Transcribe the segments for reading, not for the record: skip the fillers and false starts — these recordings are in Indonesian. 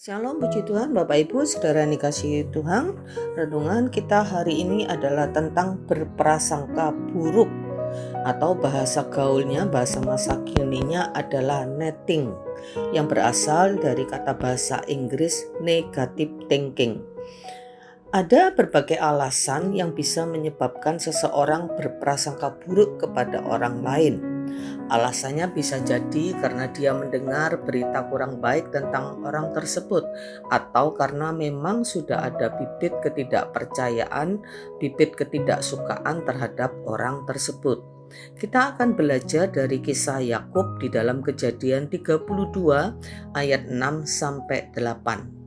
Shalom, puji Tuhan, Bapak Ibu, Saudara yang dikasihi Tuhan. Renungan kita hari ini adalah tentang berprasangka buruk, atau bahasa gaulnya, bahasa masa kininya adalah netting, yang berasal dari kata bahasa Inggris negative thinking. Ada berbagai alasan yang bisa menyebabkan seseorang berprasangka buruk kepada orang lain. Alasannya bisa jadi karena dia mendengar berita kurang baik tentang orang tersebut, atau karena memang sudah ada bibit ketidakpercayaan, bibit ketidaksukaan terhadap orang tersebut. Kita akan belajar dari kisah Yakub di dalam Kejadian 32 ayat 6 sampai 8.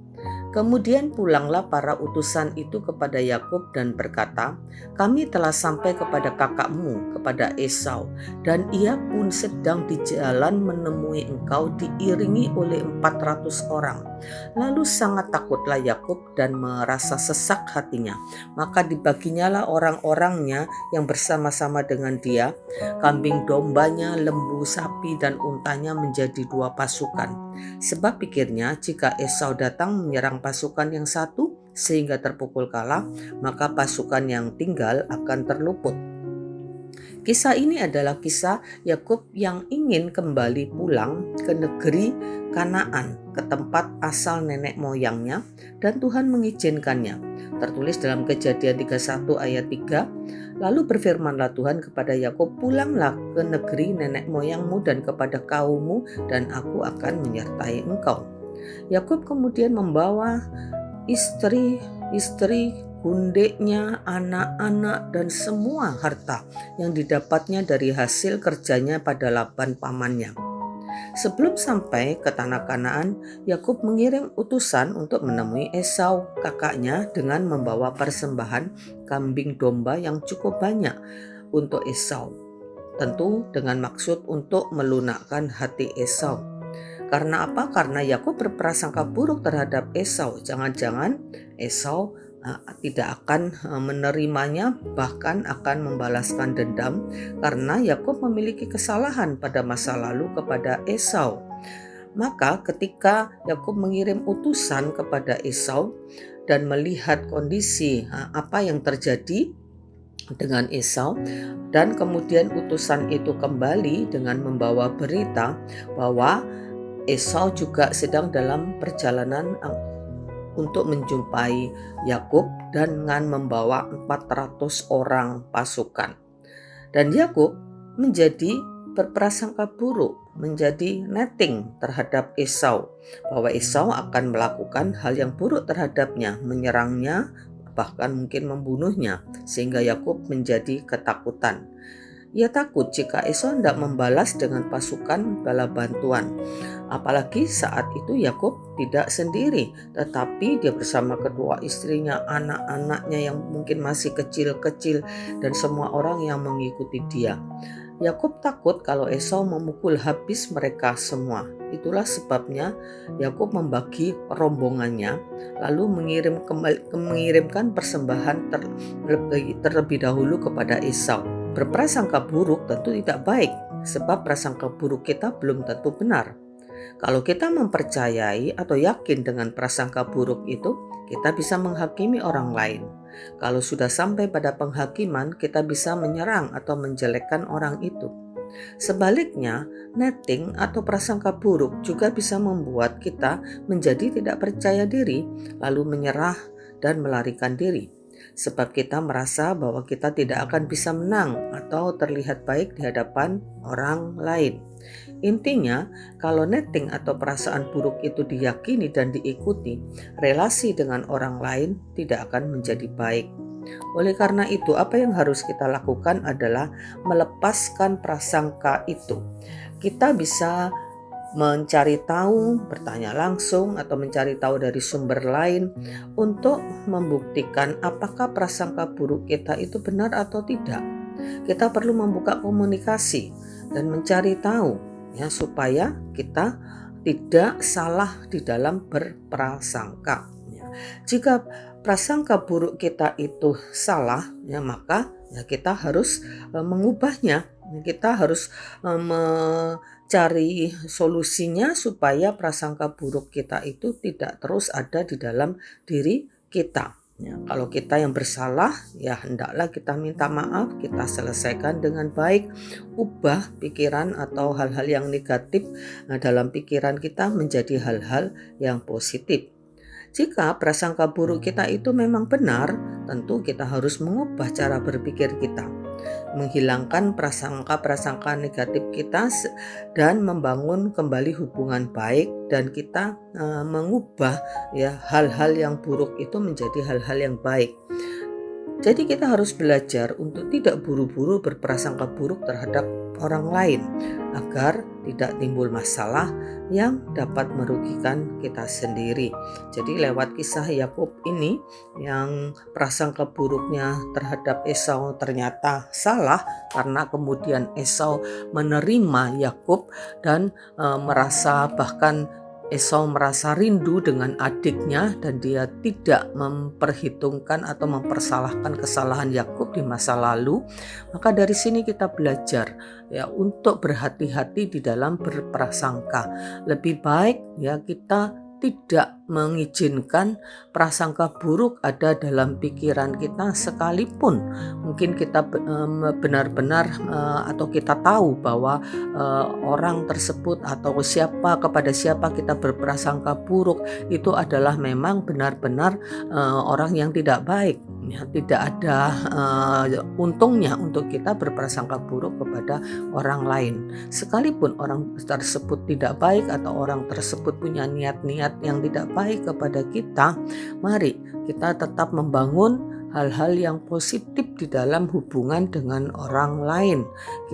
Kemudian pulanglah para utusan itu kepada Yakub dan berkata, "Kami telah sampai kepada kakakmu, kepada Esau, dan ia pun sedang di jalan menemui engkau diiringi oleh 400 orang." Lalu sangat takutlah Yakub dan merasa sesak hatinya. Maka dibaginyalah orang-orangnya yang bersama-sama dengan dia, kambing dombanya, lembu, sapi, dan untanya menjadi 2 pasukan. Sebab pikirnya, jika Esau datang menyerang pasukan yang satu sehingga terpukul kalah, maka pasukan yang tinggal akan terluput. Kisah ini adalah kisah Yakub yang ingin kembali pulang ke negeri Kanaan, ke tempat asal nenek moyangnya, dan Tuhan mengizinkannya. Tertulis dalam Kejadian 31 ayat 3, "Lalu berfirmanlah Tuhan kepada Yakub, pulanglah ke negeri nenek moyangmu dan kepada kaummu, dan aku akan menyertai engkau." Yakub kemudian membawa istri, hundeknya, anak-anak, dan semua harta yang didapatnya dari hasil kerjanya pada Laban pamannya. Sebelum sampai ke tanah Kanaan, Yakub mengirim utusan untuk menemui Esau, kakaknya, dengan membawa persembahan kambing domba yang cukup banyak untuk Esau. Tentu dengan maksud untuk melunakkan hati Esau. Karena apa? Karena Yakub berprasangka buruk terhadap Esau. Jangan-jangan Esau tidak akan menerimanya, bahkan akan membalaskan dendam, karena Yakub memiliki kesalahan pada masa lalu kepada Esau. Maka ketika Yakub mengirim utusan kepada Esau dan melihat kondisi apa yang terjadi dengan Esau, dan kemudian utusan itu kembali dengan membawa berita bahwa Esau juga sedang dalam perjalanan untuk menjumpai Yakub dengan membawa 400 orang pasukan. Dan Yakub menjadi berprasangka buruk, menjadi netting terhadap Esau, bahwa Esau akan melakukan hal yang buruk terhadapnya, menyerangnya, bahkan mungkin membunuhnya, sehingga Yakub menjadi ketakutan. Ia takut jika Esau tidak membalas dengan pasukan bala bantuan. Apalagi saat itu Yakub tidak sendiri, tetapi dia bersama kedua istrinya, anak-anaknya yang mungkin masih kecil-kecil, dan semua orang yang mengikuti dia. Yakub takut kalau Esau memukul habis mereka semua. Itulah sebabnya Yakub membagi rombongannya, lalu mengirimkan persembahan terlebih dahulu kepada Esau. Berprasangka buruk tentu tidak baik, sebab prasangka buruk kita belum tentu benar. Kalau kita mempercayai atau yakin dengan prasangka buruk itu, kita bisa menghakimi orang lain. Kalau sudah sampai pada penghakiman, kita bisa menyerang atau menjelekkan orang itu. Sebaliknya, netting atau prasangka buruk juga bisa membuat kita menjadi tidak percaya diri, lalu menyerah dan melarikan diri. Sebab kita merasa bahwa kita tidak akan bisa menang atau terlihat baik di hadapan orang lain. Intinya, kalau netting atau perasaan buruk itu diyakini dan diikuti, relasi dengan orang lain tidak akan menjadi baik. Oleh karena itu, apa yang harus kita lakukan adalah melepaskan prasangka itu. Kita bisa mencari tahu, bertanya langsung, atau mencari tahu dari sumber lain untuk membuktikan apakah prasangka buruk kita itu benar atau tidak. Kita perlu membuka komunikasi dan mencari tahu, ya, supaya kita tidak salah di dalam berprasangka. Jika prasangka buruk kita itu salah, ya, maka kita harus mengubahnya. Kita harus mencari solusinya supaya prasangka buruk kita itu tidak terus ada di dalam diri kita. Ya, kalau kita yang bersalah, ya hendaklah kita minta maaf, kita selesaikan dengan baik, ubah pikiran atau hal-hal yang negatif dalam pikiran kita menjadi hal-hal yang positif. Jika prasangka buruk kita itu memang benar, tentu kita harus mengubah cara berpikir kita, menghilangkan prasangka-prasangka negatif kita dan membangun kembali hubungan baik, dan kita mengubah ya hal-hal yang buruk itu menjadi hal-hal yang baik. Jadi kita harus belajar untuk tidak buru-buru berprasangka buruk terhadap orang lain agar tidak timbul masalah yang dapat merugikan kita sendiri. Jadi lewat kisah Yakub ini yang prasangka buruknya terhadap Esau ternyata salah, karena kemudian Esau menerima Yakub dan merasa bahkan Esau merasa rindu dengan adiknya dan dia tidak memperhitungkan atau mempersalahkan kesalahan Yakub di masa lalu. Maka dari sini kita belajar ya untuk berhati-hati di dalam berprasangka. Lebih baik ya kita tidak mengizinkan prasangka buruk ada dalam pikiran kita, sekalipun mungkin kita benar-benar atau kita tahu bahwa orang tersebut atau kepada siapa kita berprasangka buruk itu adalah memang benar-benar orang yang tidak baik. Ya, tidak ada untungnya untuk kita berprasangka buruk kepada orang lain. Sekalipun orang tersebut tidak baik atau orang tersebut punya niat-niat yang tidak baik kepada kita, mari kita tetap membangun hal-hal yang positif di dalam hubungan dengan orang lain.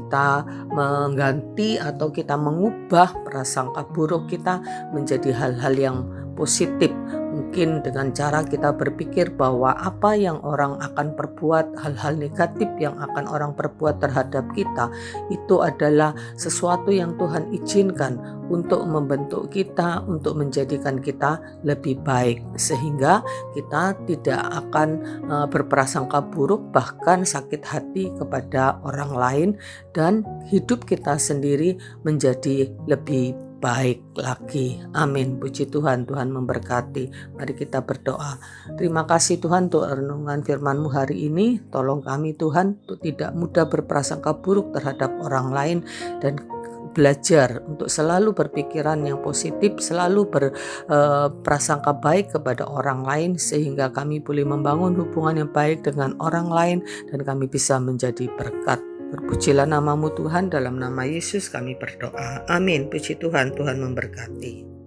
Kita mengganti atau kita mengubah prasangka buruk kita menjadi hal-hal yang positif. Mungkin dengan cara kita berpikir bahwa apa yang orang akan perbuat, hal-hal negatif yang akan orang perbuat terhadap kita, itu adalah sesuatu yang Tuhan izinkan untuk membentuk kita, untuk menjadikan kita lebih baik, sehingga kita tidak akan berprasangka buruk, bahkan sakit hati kepada orang lain, dan hidup kita sendiri menjadi lebih baik lagi. Amin. Puji Tuhan, Tuhan memberkati. Mari kita berdoa. Terima kasih Tuhan untuk renungan firman-Mu hari ini. Tolong kami Tuhan untuk tidak mudah berprasangka buruk terhadap orang lain, dan belajar untuk selalu berpikiran yang positif, selalu berprasangka baik kepada orang lain, sehingga kami boleh membangun hubungan yang baik dengan orang lain dan kami bisa menjadi berkat. Terpujilah nama-Mu Tuhan, dalam nama Yesus kami berdoa. Amin. Puji Tuhan, Tuhan memberkati.